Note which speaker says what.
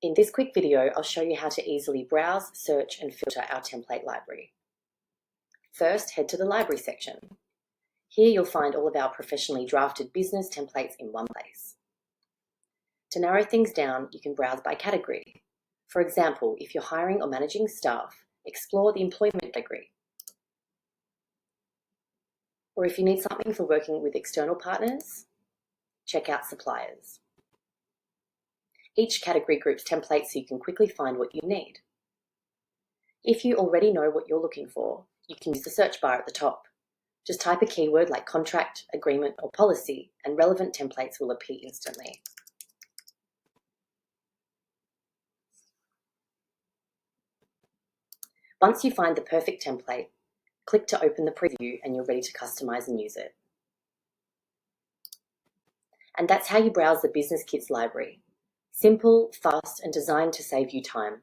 Speaker 1: In this quick video, I'll show you how to easily browse, search, and filter our template library. First, head to the library section. Here you'll find all of our professionally drafted business templates in one place. To narrow things down, you can browse by category. For example, if you're hiring or managing staff, explore the employment category. Or if you need something for working with external partners, check out suppliers. Each category groups templates so you can quickly find what you need. If you already know what you're looking for, you can use the search bar at the top. Just type a keyword like contract, agreement, or policy, and relevant templates will appear instantly. Once you find the perfect template, click to open the preview and you're ready to customize and use it. And that's how you browse the Business Kitz Library. Simple, fast, and designed to save you time.